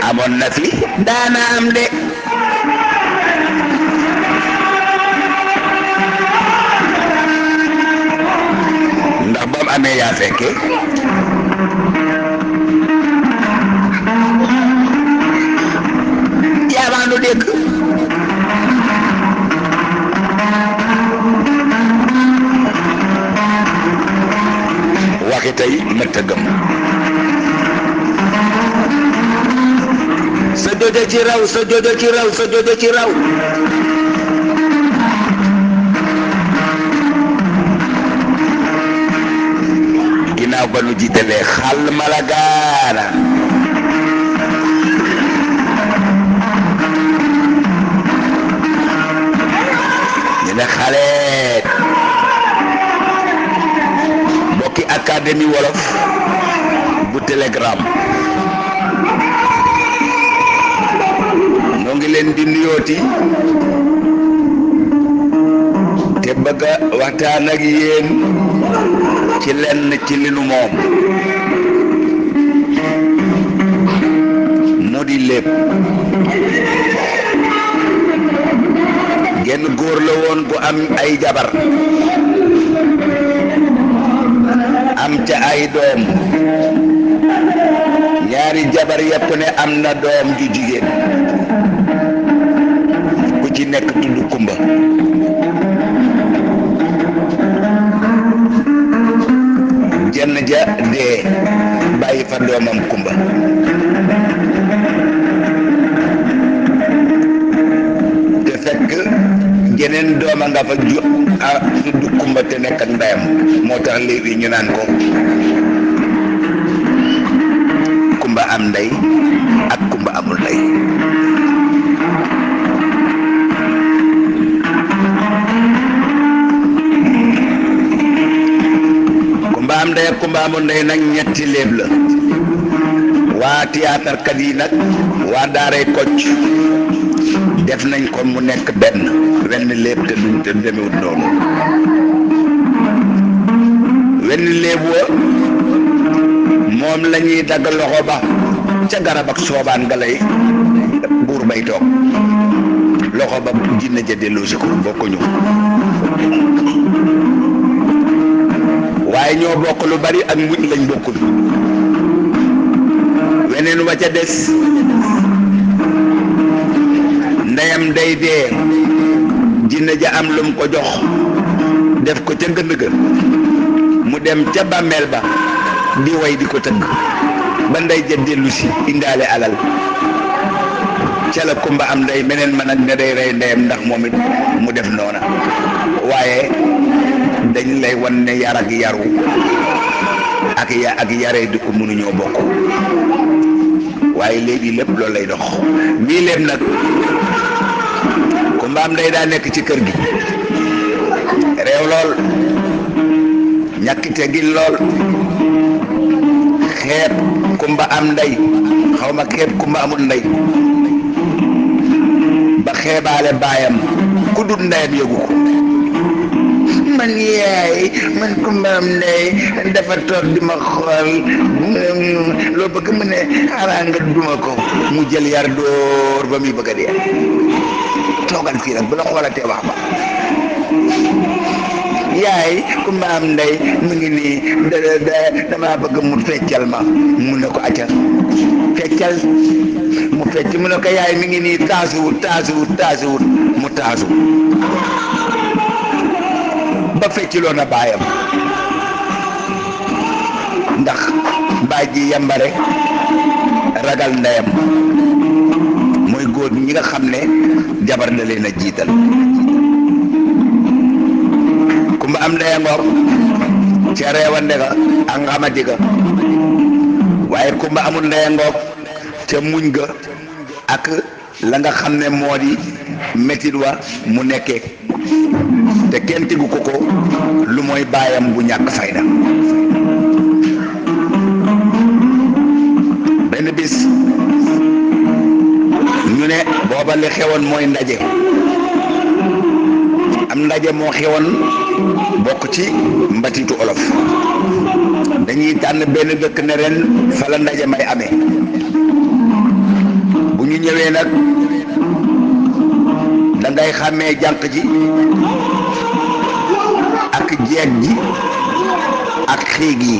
amoon na fi daana am de ndax ba mu amee yaa fekke yaa maa nu dégg waxi tey mëtta gëm sa jojo ci raw sa jojo ci raw sa jojo ci raw ginnaaw ba nu jiitalee xàll mala gaana ñu ne xaleet bokki académie wolof bu télégramme noo ngi leen di nuyooti te bëgg a waxtaan ak yéen ci lenn ci li nu moom mu di lépp genn góor la woon gu am ay jabar am ca ay doom ñaari jabar yépp ne am na doom ju jigéen ku ci nekk tudd Kumba jenn ja dee bàyyi fa doomam Kumba te fekk jeneen dooma nga fa tudd Kumba te nekk ak ndeyam moo tax léegi ñu naan ko Kumba am ndey ak Kumba amul ndey Kumba am ndey ak Kumba amul ndey nag ñetti léeb la waa théâtre kat yi nag waa daaray Kocc def nañ ko mu nekk wenn léeb te duñ te demewut noonu wenn léeb wa moom la ñuy dagg loxo ba ca garab ak soobaan nga lay buur bay toog loxo ba jinne ja delloosi ko bokkuñu waaye ñoo bokk lu bari ak mujj lañ bokkul weneen wa ca des ndeyam day dee jinne ja am lum ko jox def ko ca ngënd ga mu dem ca bàmmeel ba di way di ko tëgg ba ndey ja dellu si indaale alal ca la Kumba am ndey meneen ma nag ne day rey ndeyam ndax moom it mu def noona waaye dañ lay wan ne yar ak yaru ak yaree di ko mënuñoo bokk waaye léegi lépp loolu lay dox bii lépp nag Kumba am ndey daa nekk ci kër gi réew lool ñàkk teggin lool xeeb Kumba am ndey xaw ma xeeb Kumba amul ndey ba xeebaale baayam ku dut ndeyam yëgu ko man yaay man Kumba am ndey dafa toog di ma xool loo bëgg mu ne xanaa nga duma ko mu jël yar dóor ba muy bëgg a dee toogal fii nag bu la xoolatee wax ba yaay Kumba am ndey mu ngi nii dama bëgg mu feccal ma mu ne ko acca feccal mu fecc mu ne ko yaay mi ngi nii taasuwut mu taasu ba fecciloo na baayam ndax baay ji yambare ragal ndeyam mooy góor ñi nga xam ne jabar na leen a jiital Kumba am ndey ngoog ca reewande ga ak xamadi ga waaye Kumba amul ndey ngoog ca muñ ga ak la nga xam ne moo di métit wa mu nekkee te kenn tegu ko lu mooy baayam bu ñàkk fayda benn bis ñu ne booba li xewoon mooy ndaje am ndaje moo xewoon bokk ci mbatitu olof dañuy tànn benn dëkk ne ren fa la ndaje may amee ñu ñëwee nag da ngay xàmmee jànq ji ak jeeg ji ak xiig yi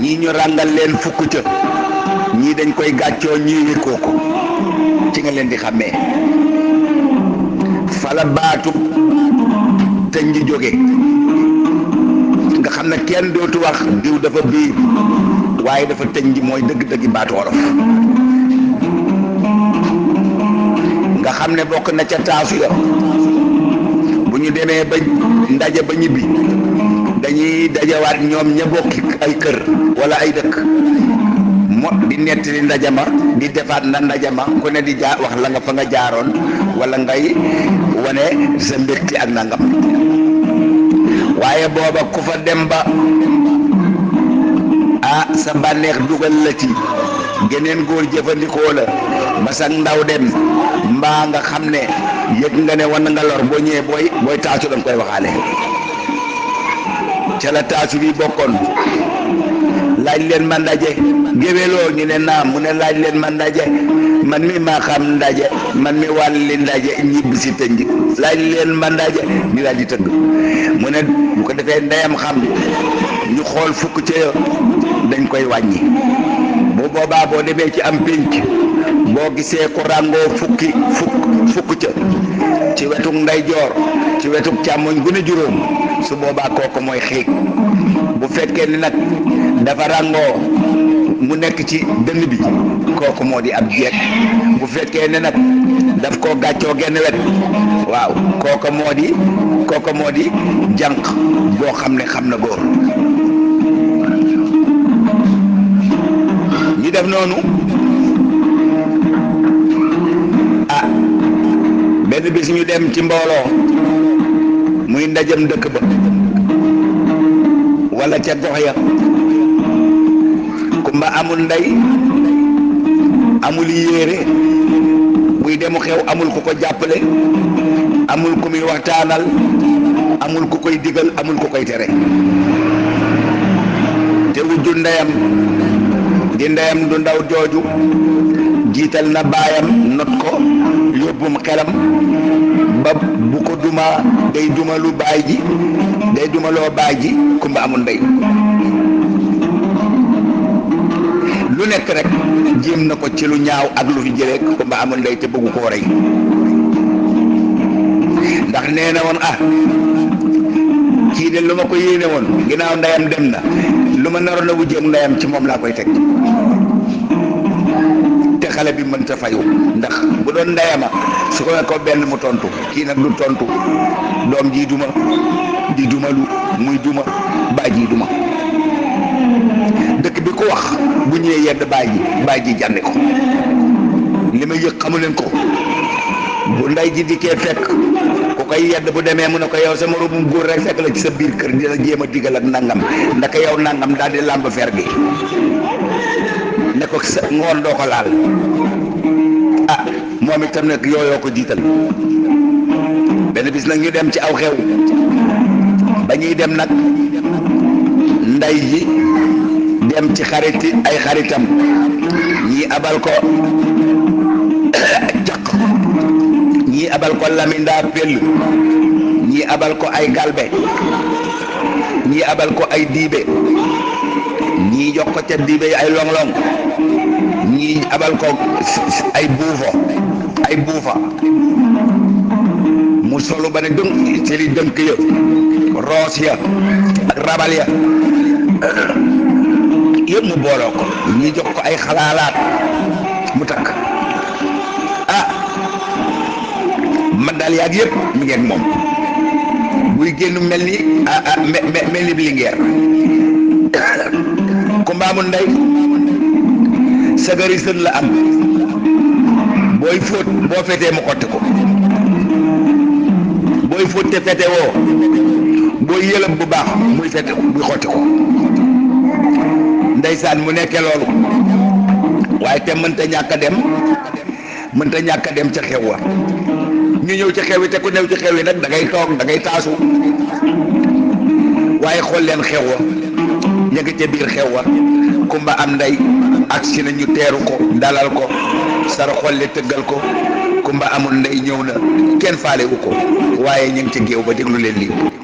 ñii ñu ràngal leen fukk ca ñii dañ koy gàccoo ñii wékkoo ko ci nga leen di xàmmee fala baatu tëñ ji jóge nga xam ne kenn dootu wax diw dafa biir waaye dafa tëñ ji mooy dëgg-dëggi baatu wolof nga xam ne bokk na ca taasu ya bu ñu demee ba ndaje ba ñibbi dañuy dajawaat ñoom ña bokki ay kër wala ay dëkk mo di nettali ndajama di defaat na ndajama ku ne di wax la nga fa nga jaaroon wala ngay wane sa mbégte ak nangam waaye booba ku fa dem ba sa bànneex dugal la ci geneen góor jëfandikoo la ba sa ndaw dem mbaa nga xam ne yëg nga ne wan nga lor boo ñëwee booy taasu danga koy waxaale ca la taasu bi bokkoon laaj leen ma ndaje géwéloo ñu ne naam mu ne laaj leen ma ndaje man mi maa xam ndaje man mi wàlli ndaje ñibb si tënj laaj leen ma ndaje ñu daal di tëgg mu ne bu ko defee ndeyam xam ñu xool fukk ca dañ koy wàññi bu boobaa boo demee ci am pénc boo gisee ko ràngoo fukk ca ci wetuk ndeyjoor ci wetuk càmmoñ gu ne juróom su boobaa kooku mooy xiig bu fekkee ni nag dafa ràngoo mu nekk ci dënn bi kooku moo di ab jeeg bu fekkee ne nag daf koo gàccoo genn wet waaw kooku moo di jànq boo xam ne xam na góor ñu def noonu benn bis ñu dem ci mbooloo muy ndajam dëkk ba wala ca gox ya kumba amul ndey amul yéere buy demu xew amul ku ko jàppale amul ku muy waxtaanal amul ku koy digal amul ku koy tere te wujju ndeyam di ndeyam du ndaw jooju jiital na baayam not ko yóbbum xelam ba bu ko duma day dumalu baay ji day dumaloo baay ji kumba amul ndey lu nekk rek jéem na ko ci lu ñaaw ak lu fi jëlee kumba amul ndey te bëggu koo rey ndax nee na woon kii de lu ma ko yéene woon ginnaaw ndeyam dem na lu ma naroon a wujjeeg ndeyam ci moom laa koy teg te xale bi mënta fayu ndax bu doon ndeyama su ko ko benn mu tontu kii nag du tontu doom ji duma di dumalu muy duma baay ji duma dëkk bi ko wax bu ñëwee yedd baay ji jànni ko li ma yëg xamu leen ko bu ndey ji dikkee fekk ku koy yedd bu demee mu ne ko yow sa moroomum góor rek fekk la ci sa biir kër dina jéem a digal ak nangam ndaka yow nangam daal di làmb fer gi ne ko sa ngoon doo ko laal moom itam nag yooyoo ko jiital benn bis nag ñu dem ci aw xew ba ñuy dem nag ndey ji dem ci ay xaritam ñii abal ko caq ñii abal ko lamindaa pell ñii abal ko ay galbe ñii abal ko ay diibe ñii jox ko ca diibe ay long-long ñii abal ko ay buufa mu solu ba ne dënk ci li dënk ya roos ya ak rabal ya yëpp mu booloo ko ñii jox ko ay xalaalaat mu takk man daal yaag yëpp mi ngeeg moom buy génn mel ni bi lingeer ku mbaamul ndey sagari sën la am booy fóot boo fetee mu xotti ko booy fóot te fete woo booy yëlëb bu baax muy xotti ko ndeysaan mu nekke loolu waaye te mënta ñàkk a dem ca xew wa ñu ñëw ci xew yi te ku ñëw ci xew yi nag da ngay toog da ngay taasu waaye xool leen xew wa ña nga ca biir xew wa kumba am ndey ak si na ñu teeru ko dalal ko sara xolle tëggal ko kumba amul ndey ñëw na kenn faale wu ko waaye ñu ngi ca géew ba déglu leen lii